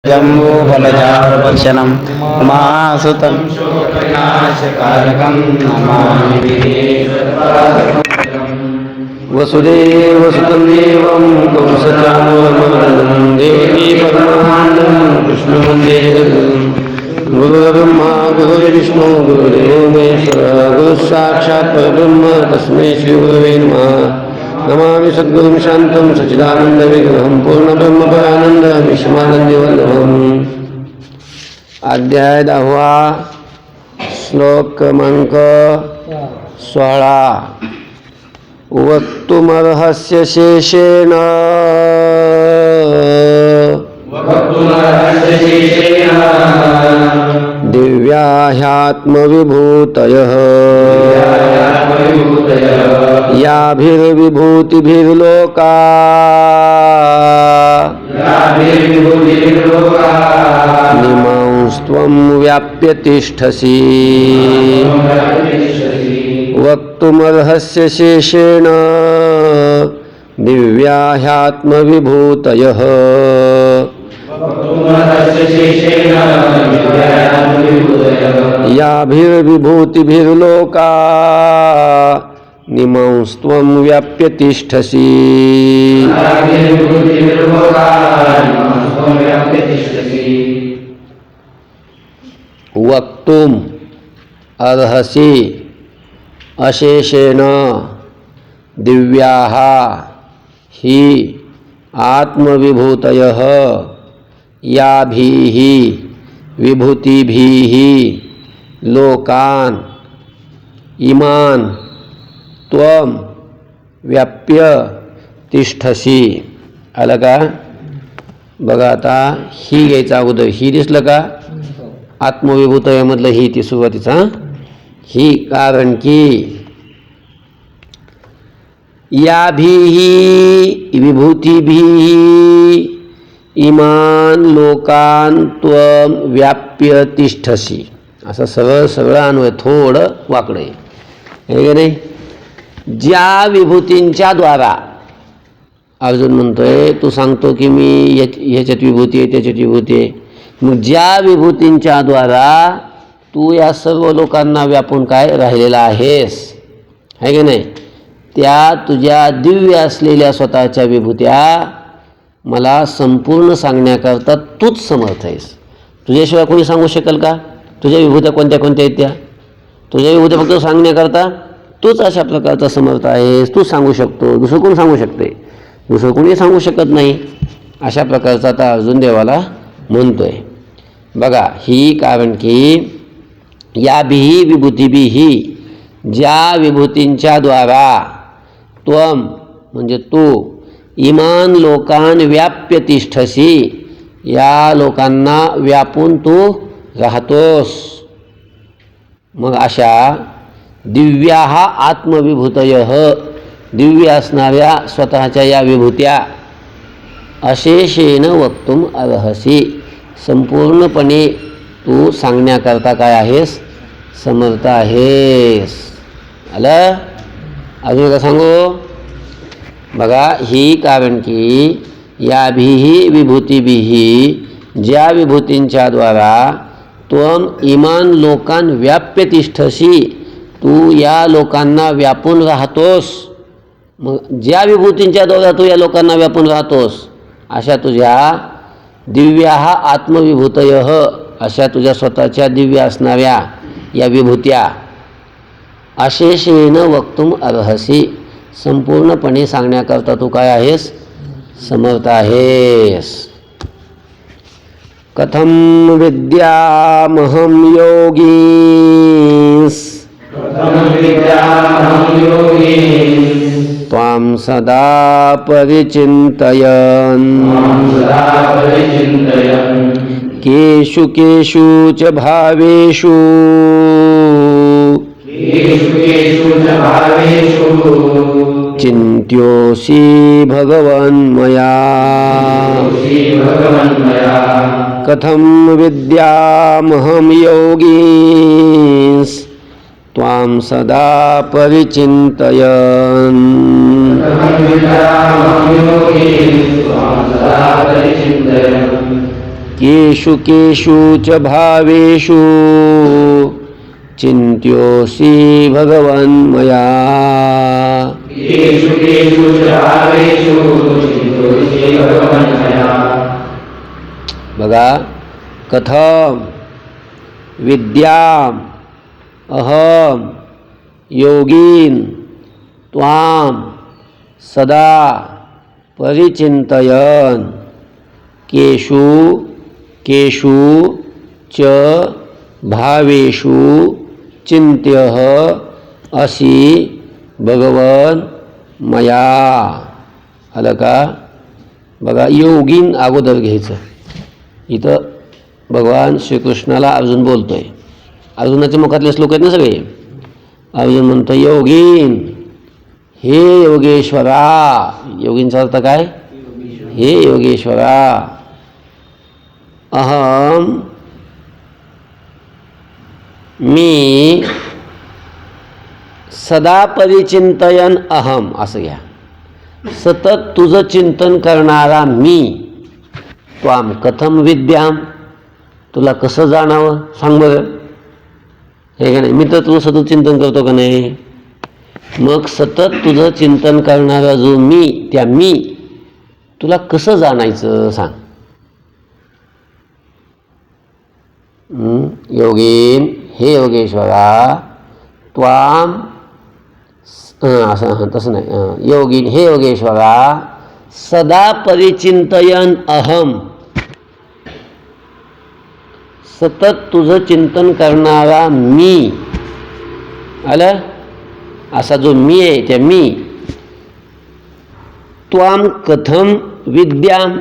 जम्बूफलचारुभक्षणं उमासुतं शोकविनाशकारकं नमामि वसुदेवसुतं देवं कंसचाणूरमर्दनं देवकी परमानन्दं कृष्णं वन्दे गुरुर्ब्रह्मा गुरुर्विष्णु गुरुर्देवो महेश्वरः गुरुस्साक्षात् परब्रह्म तस्मै श्रीगुरवे नमः नमामि सद्गुरुं शान्तं सच्चिदानन्दविग्रहं पूर्णब्रह्मपरानन्दमिश्रमानन्दवल्लभम्। अध्याय 10 श्लोक क्रमांक 16 वक्तुमर्हस्य शेषेण दिव्या ह्यात्मविभूतयः याभिर्विभूतिभिर्लोका निमांस्त्वं व्याप्य तिष्ठसि वक्तुमर्हस्य शेषेण दिव्या ह्यात्मविभूतयः याभिर्विभूतिभिर्लोका निमांस्त्वं व्याप्य तिष्ठसि वक्तुम अर्हसि अशेषेण दिव्याः हि आत्मविभूतयः याभिः विभूतिभिः लोकान् इमान् त्वं व्याप्य तिष्ठसि. आलं का? बघा आता ही घ्यायचा अगोदर ही दिसलं का? आत्मविभूतयामधलं ही ती सुरुवातीचा ही, कारण की याभिही विभूतिभिही इमान लोकान त्वं व्याप्य तिष्ठसि. असं सगळं अन्वय थोडं वाकडं आहे का नाही? ज्या विभूतींच्या द्वारा अर्जुन म्हणतोय, तू सांगतो की मी ह्याच्यात विभूती आहे त्याच्यात विभूती आहे, मग ज्या विभूतींच्या द्वारा तू या सर्व लोकांना व्यापून काय राहिलेला आहेस आहे की नाही, त्या तुझ्या दिव्य असलेल्या स्वतःच्या विभूत्या मला संपूर्ण सांगण्याकरता तूच समर्थ आहेस. तुझ्याशिवाय कोणी सांगू शकेल का? तुझ्या विभूत्या कोणत्या कोणत्या आहेत त्या? तुझ्या विभूत्या फक्त सांगण्याकरता तूच अशा प्रकारचा समर्थ आहेस. तूच सांगू शकतो, दुसरं कोण सांगू शकते? दुसरं कोणी सांगू शकत नाही. अशा प्रकारचा आता अर्जुन देवाला म्हणतोय. बघा ही, कारण की याभिही विभूतिभिही, ज्या विभूतींच्या द्वारा त्वं म्हणजे तू इमान लोकान व्याप्य तिष्ठसि, या लोकांना व्यापून तू राहतोस. मग अशा दिव्या आत्मविभूतयः, दिव्य असणाऱ्या स्वतःच्या या विभूत्या अशेषेण वक्तुम अर्हसि, संपूर्णपणे तू सांगण्याकरता काय आहेस? समर्थ आहेस. आलं? अजून का सांगू? बघा ही, कारण की याभिही विभूतिभिही, ज्या विभूतींच्या द्वारा त्वं इमान लोकान व्याप्य तिष्ठसि, तू या लोकांना व्यापून राहतोस. मग ज्या विभूतींच्या द्वारा तू या लोकांना व्यापून राहतोस अशा तुझ्या दिव्या आत्मविभूतयः, अशा तुझ्या स्वतःच्या दिव्य असणाऱ्या या विभूत्या अशेषेण वक्तुम अर्हसि, संपूर्णपणे सांगण्याकरता तू काय आहेस? समर्थ आहेस. कथम विद्यामहं योगीस् त्वां सदा परिचिन्तयन् केषु केषु च भावेषु चिन्त्योऽसि भगवन्मया. कथं विद्यामहं योगीस् त्वां सदा परिचिन्तयन् केषु केषु च भावेषु चिन्त्योऽसि भगवन्मया बघा कथम विद्याम अहम योगीन त्वाम सदा परिचिंतयन केषु केषु च भावेषु चिंत्यः असि भगवन मया. आलं का? बघा योगीन अगोदर घ्यायचं. इथं भगवान श्रीकृष्णाला अर्जुन बोलतोय. अर्जुनाच्या मुखातले श्लोक आहेत ना सगळे. अर्जुन म्हणतो योगीन, हे योगेश्वरा. योगींचा अर्थ काय? हे योगेश्वरा. अहम मी सदा परिचिंतयन अहम असं घ्या. सतत तुझं चिंतन करणारा मी. त्वाम कथम विद्याम, तुला कसं जाणावं सांग बरं. हे का नाही? मी तर तुझं सतत चिंतन करतो का नाही? मग सतत तुझं चिंतन करणारा जो मी, त्या मी तुला कसं जाणायचं सांग. योगीन, हे योगेश्वरा. त्वाम असं तसं नाही. योगीन, हे योगेश्वरा. सदा परिचिंतयन अहम, सतत तुझं चिंतन करणारा मी. आलं? असा जो मी आहे त्या मी. त्वाम कथम विद्याम,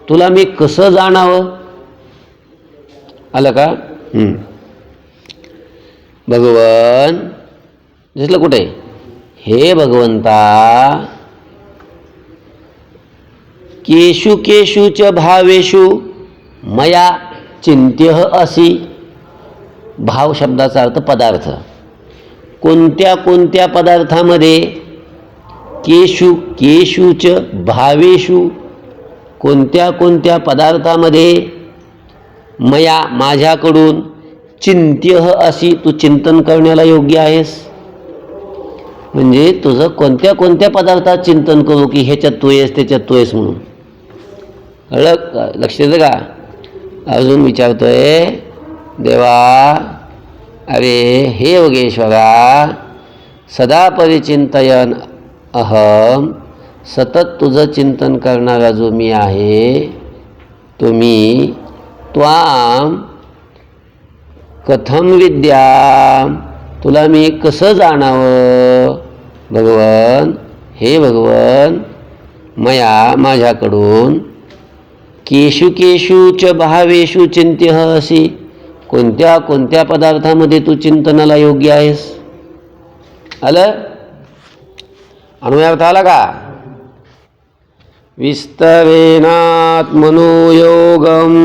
तुला मी कसं जाणावं. आलं का? भगवन दिसलं कुठे? हे भगवंता, केषु केषु च भावेषु मया चिंत्यः असि. भाव शब्दाचा अर्थ पदार्थ. कोणत्या कोणत्या पदार्थामध्ये? केषु केषु च भावेषु, कोणत्या कोणत्या पदार्थामध्ये? मया माझ्याकडून. चिंत्यः असि, तू चिंतन करण्याला योग्य आहेस. म्हणजे तुझं कोणत्या कोणत्या पदार्थात चिंतन करू की ह्याच्यात तू आहेस त्याच्यात तू आहेस म्हणून. लक्ष देतं का? अजून विचारतोय देवा, अरे हे योगेश्वरा, सदा परिचिंतयन अहम, सतत तुझं चिंतन करणारा जो मी आहे तो मी. त्वाम कथम विद्याम, तुला मी कसं जाणावं. भगवन, हे भगवन, मया माझ्याकडून. केषु केषु च भावेषु चिंत्यः असि, कोणत्या कोणत्या पदार्थामध्ये तू चिंतनाला योग्य आहेस. आलं? अन्वयार्थ आला का? विस्तरेणात्मनो योगम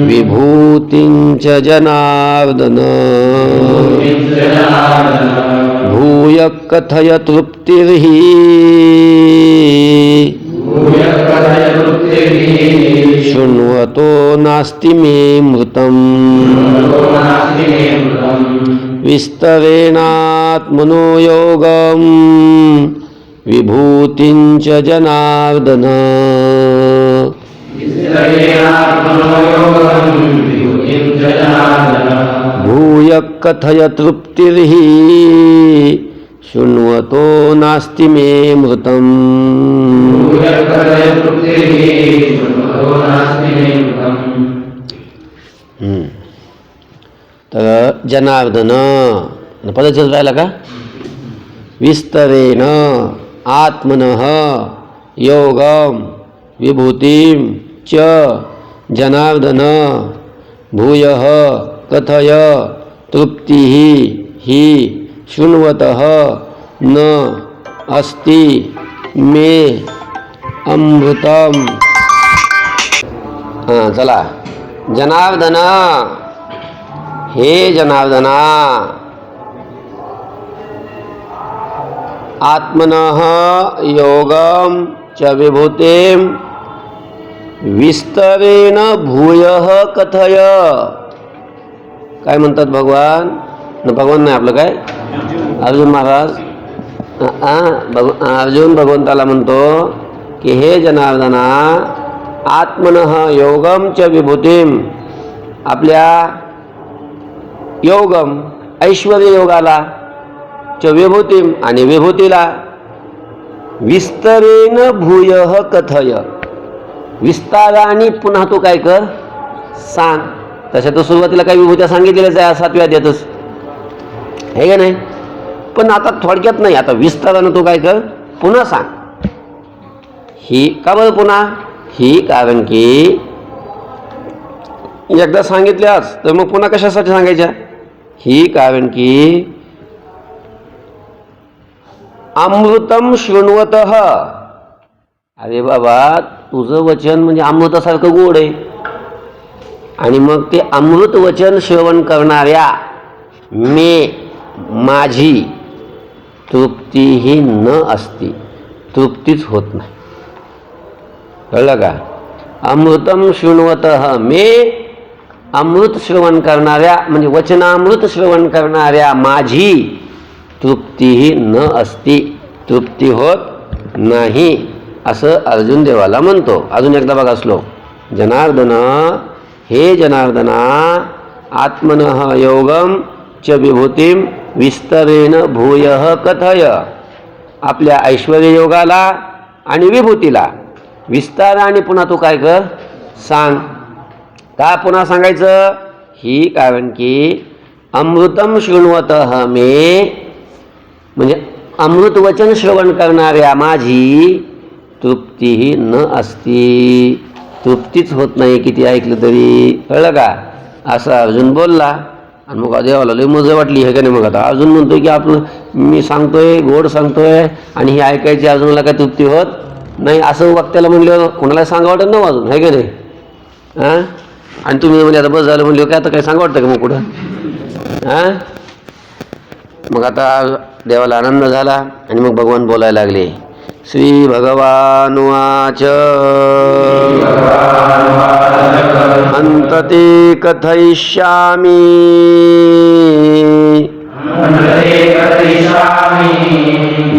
विभूतिं च जनार्दन भूय कथय तृप्तिर्हि शृण्वतो नास्ति मे मृतम्. विस्तरेणात्मनो योगं विभूतिं च जनार्दन भूय कथय तृप्तिर्हि शृण्वतो नास्ति मे मृतम्. तर जनार्दन पदच्छेद राहिला का? विस्तरेण आत्मनः योगम विभूतिं च जनार्दन भूयः कथय तृप्तिः हि शृण्वतः न अस्ति मे अमृतम्. हां चला. जनार्दन, हे जनार्दना, आत्मनः योगम च विभूतिम विस्तरेण भूयः कथय. काय म्हणतात भगवान? भगवान नाही आपलं काय अर्जुन महाराज. अर्जुन भगवंताला म्हणतो की हे जनार्दना, आत्मनः योगम च विभूतिम, आपल्या योगम ऐश्वर्य योगाला, च विभूतिम आणि विभूतीला, विस्तरेण भूयः कथय, विस्ताराने पुन्हा तू काय कर सांग. तशा तर सुरुवातीला काही विभूत्या सांगितलेल्याच आहे 7व्या अध्यायातच, हे का नाही? पण आता थोडक्यात नाही, आता विस्तारानं तू काय कर पुन्हा सांग. ही का बरं पुन्हा? ही कारण की एकदा सांगितल्याच तर मग पुन्हा कशासाठी सांगायच्या? ही कारण की अमृतम शृण्वतः, अरे बाबा तुझं वचन म्हणजे अमृतासारखं गोड आहे, आणि मग ते अमृत वचन श्रवण करणाऱ्या माझी तृप्तीही न असती, तृप्तीच होत नाही. कळलं का? अमृतम शृण्वतः, अमृत श्रवण करणाऱ्या म्हणजे वचनामृत श्रवण करणाऱ्या माझी तृप्तीही न असती, तृप्ती होत नाही, असं अर्जुन देवाला म्हणतो. अजून एकदा बघा श्लोक. जनार्दन, हे जनार्दना, आत्मनः योगम च विभूतिम विस्तरेण भूयः कथय, आपल्या ऐश्वर्य योगाला आणि विभूतीला विस्ताराने पुन्हा तू काय कर सांग. का पुन्हा सांगायचं? ही कारण की अमृतम शृण्वतः म्हणजे अमृत वचन श्रवण करणाऱ्या माझी तृप्तीही न असती, तृप्तीच होत नाही किती ऐकलं तरी. कळलं का? असं अर्जुन बोलला. आणि मग देवाला लई मजा वाटली, हे का नाही? मग आता अर्जुन म्हणतोय की आपलं मी सांगतोय गोड सांगतोय आणि ही ऐकायची अर्जुनाला काय तृप्ती होत नाही, असं वक्त्याला म्हणलं कोणाला सांगा वाटत ना अजून, आहे का नाही? हां, आणि तुम्ही म्हणजे आता बस झालं म्हणले काय आता काय सांगा वाटतं का मग कुठं? हां, मग आता देवाला आनंद झाला आणि मग भगवान बोलायला लागले. श्री भगवान उवाच अंतते कथयिष्यामि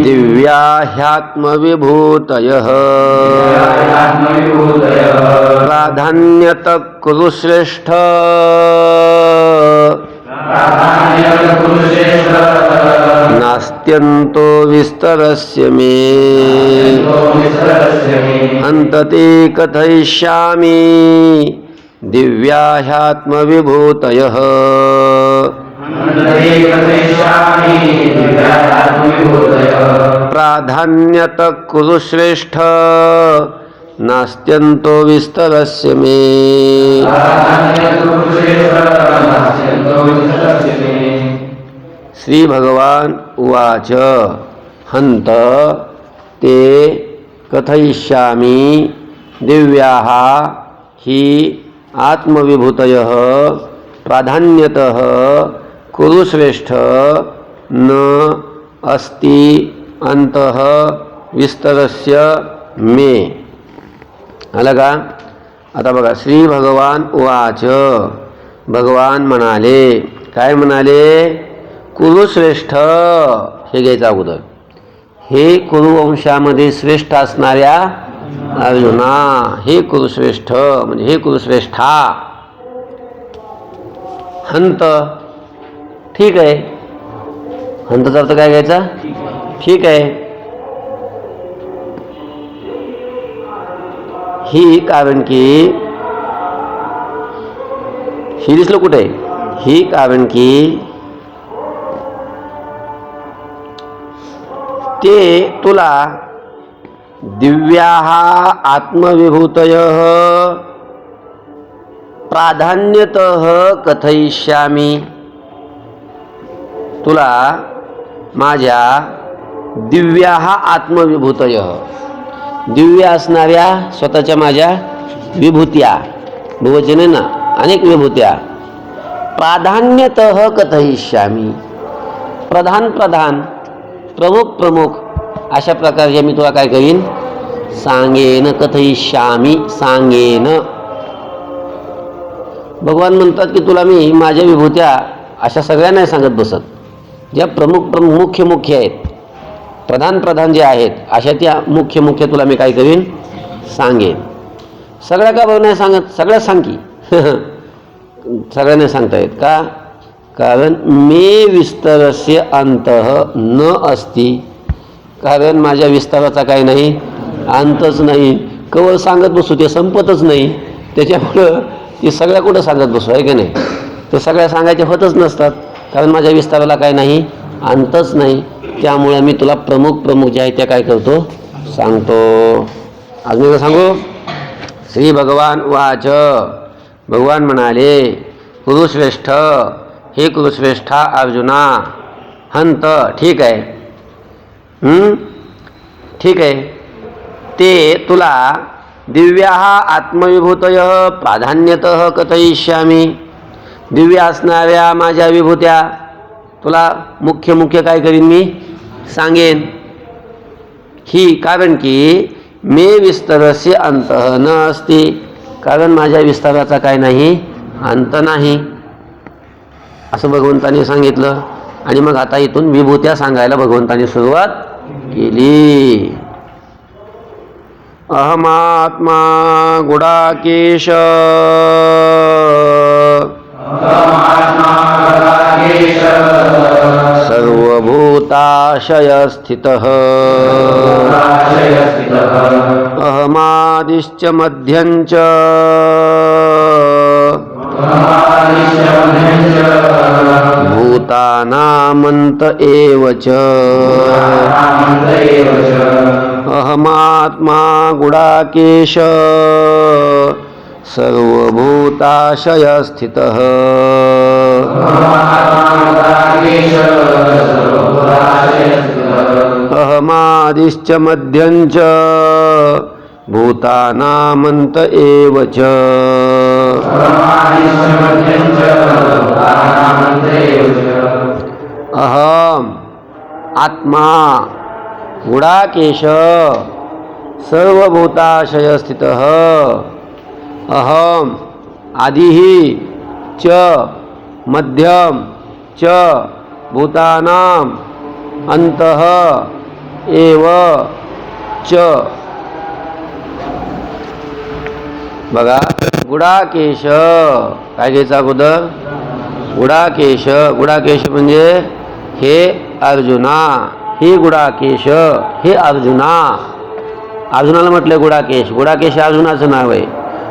दिव्या ह्यात्मविभूतयः प्राधान्यतः कुरु श्रेष्ठ नास्त्यन्तो विस्तरस्य मे अंतते कथयिष्यामि दिव्या ह्यात्मविभूतयः प्राधान्यतः कुरु श्रेष्ठ नास्त्यन्तो विस्तरस्य मे. श्री भगवान उवाच हंत ते कथयिष्यामि दिव्याः हि आत्मविभूतयः प्राधान्यतः कुरु श्रेष्ठ न अस्ति अंतः विस्तरस्य मे. आलं का? आता बघा, श्री भगवान उवाच, भगवान म्हणाले. काय म्हणाले? कुरुश्रेष्ठ, हे घ्यायचं अगोदर. हे कुरुवंशामध्ये श्रेष्ठ असणाऱ्या अर्जुना, हे कुरुश्रेष्ठ म्हणजे हे कुरुश्रेष्ठा. हंत, ठीक आहे. हंतचा अर्थ काय घ्यायचा? ठीक आहे. ही कारण की ही दिसलं कुठे? ही कारण की ते तुला दिव्याः आत्मविभूतयः प्राधान्यतः कथयिष्यामि, तुला माझ्या दिव्याः आत्मविभूतयः, दिव्य असणाऱ्या स्वतःच्या माझ्या विभूत्या, बहुवचन आहे ना, अनेक विभूत्या, प्राधान्यतः कथयिष्यामि, प्रधान प्रधान, प्रमुख प्रमुख अशा प्रकारचे मी तुला काय करीन, सांगेन, कथयिष्यामी, सांगेन. भगवान म्हणतात की तुला मी माझ्या विभूत्या अशा सगळ्या नाही सांगत बसत, ज्या प्रमुख मुख्य आहेत, प्रधान जे आहेत अशा त्या मुख्य तुला मी काय करीन, सांगेन. सगळ्या का बरं नाही सांगत, सगळ्या सांग की. सगळ्यांना सांगता येत का, कारण मे विस्तरस्य अंतः न अस्ति, कारण माझ्या विस्ताराचा काय नाही, अंतच नाही. केवळ सांगत बसू, ते संपतच नाही. त्याच्यामुळं ते सगळ्या कुठं सांगत बसू, आहे की नाही. ते सगळ्या सांगायचे होतच नसतात, कारण माझ्या विस्ताराला काय नाही, अंतच नाही. त्यामुळे मी तुला प्रमुख जे आहे त्या काय करतो, सांगतो. आज मी सांगू, श्री भगवान वाच, भगवान म्हणाले, कुरुश्रेष्ठ, हे कुरुश्रेष्ठा अर्जुना, हंत, ठीक आहे, ठीक आहे, ते तुला दिव्या आत्मविभूतय प्राधान्यतः कथयिष्यामी, दिव्य असणाऱ्या माझ्या विभूत्या तुला मुख्य काय करीन मी, सांगेन. ही कारण की मे विस्तरस्य अंतः न अस्ति, कारण माझ्या विस्ताराचा काय नाही, अंत नाही, असं भगवंताने सांगितलं. आणि मग आता इथून विभूत्या सांगायला भगवंताने सुरुवात केली. अहमात्मा गुडाकेश, सर्वभूताशय स्थितः, अहमादिश्च मध्यञ्च भूतानामन्त एव च, अहमात्मा गुडाकेश सर्वभूताशय स्थितः, अहमादिश्च मध्यञ्च भूतानामन्त एव च, अहम आत्मा गुडाकेश सर्वभूताशय स्थितः, अहम आदिहि च मध्यम च भूतानाम अंतः एव च. बघा, गुडाकेश काय घ्यायचं अगोदर, गुडाकेश म्हणजे हे अर्जुना, हे गुडाकेश, हे अर्जुना. अर्जुनाला म्हटलं गुडाकेश अर्जुनाचं नाव आहे.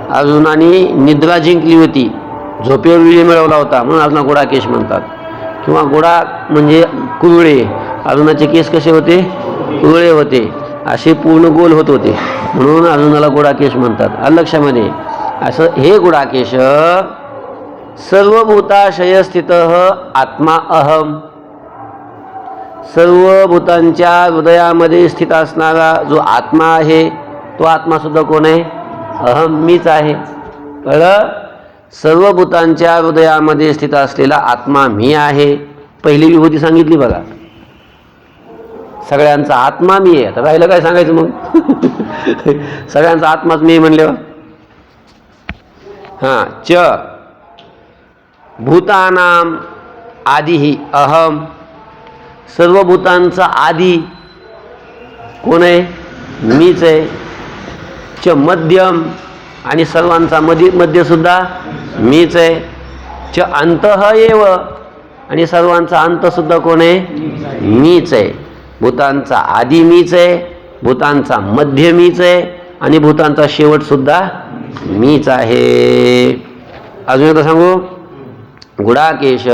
अर्जुनाने निद्रा जिंकली होती, झोपेवर विजय मिळवला होता, म्हणून अर्जुना गुडाकेश म्हणतात. किंवा गुडा म्हणजे कुरळे, अर्जुनाचे केस कसे होते, कुरळे होते, असे पूर्ण गोल होत होते, म्हणून अर्जुनाला गुडाकेश म्हणतात. लक्षामध्ये असं हे गुडाकेश सर्वभूताशय स्थितः आत्मा अहम, सर्व भूतांच्या हृदयामध्ये स्थित असणारा जो आत्मा आहे, तो आत्मा सुद्धा कोण आहे, अहम, मीच आहे. कळलं, सर्व भूतांच्या हृदयामध्ये स्थित असलेला आत्मा मी आहे. पहिली विभूती सांगितली बघा, सगळ्यांचा आत्मा मी आहे. आता राहिलं काय सांगायचं मग. सगळ्यांचा आत्माच मी म्हणल्यावर, हां, च भूतानाम आदिही अहम, सर्व भूतांचा आदी कोण आहे, मीच आहे. च मध्यम, आणि सर्वांचा मध्य सुद्धा मीच आहे. च अंतः एव, आणि सर्वांचा अंत सुद्धा कोण आहे, मीच आहे. भूतांचा आदी मीच आहे, भूतांचा मध्य मीच आहे, आणि भूतांचा शेवट सुद्धा मीच आहे. अजून एकदा सांगू, गुडाकेश,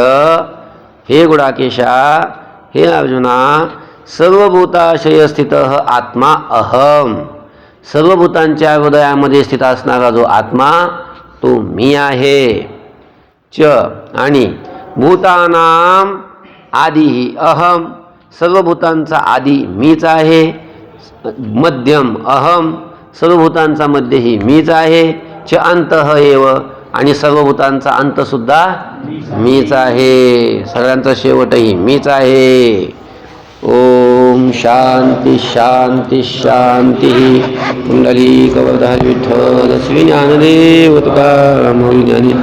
हे गुडाकेशा, हे अर्जुना, सर्वभूताशय स्थितः आत्मा अहम, सर्वभूतांच्या हृदयामध्ये स्थित असणारा जो आत्मा तो मी आहे. च आणि भूतानाम आदिही अहम, सर्वभूतांचा आदी मीच आहे. मध्यम अहम, सर्वभूतांचा मध्यही मीच आहे. च अंतः एव, आणि सर्वभूतांचा अंतसुद्धा मीच आहे. सगळ्यांचा शेवटही मीच आहे. ओम शांती शांती शांती. पुंडलीकवरधारी विठ्ठल श्री ज्ञानदेव तुकाराम ज्ञानी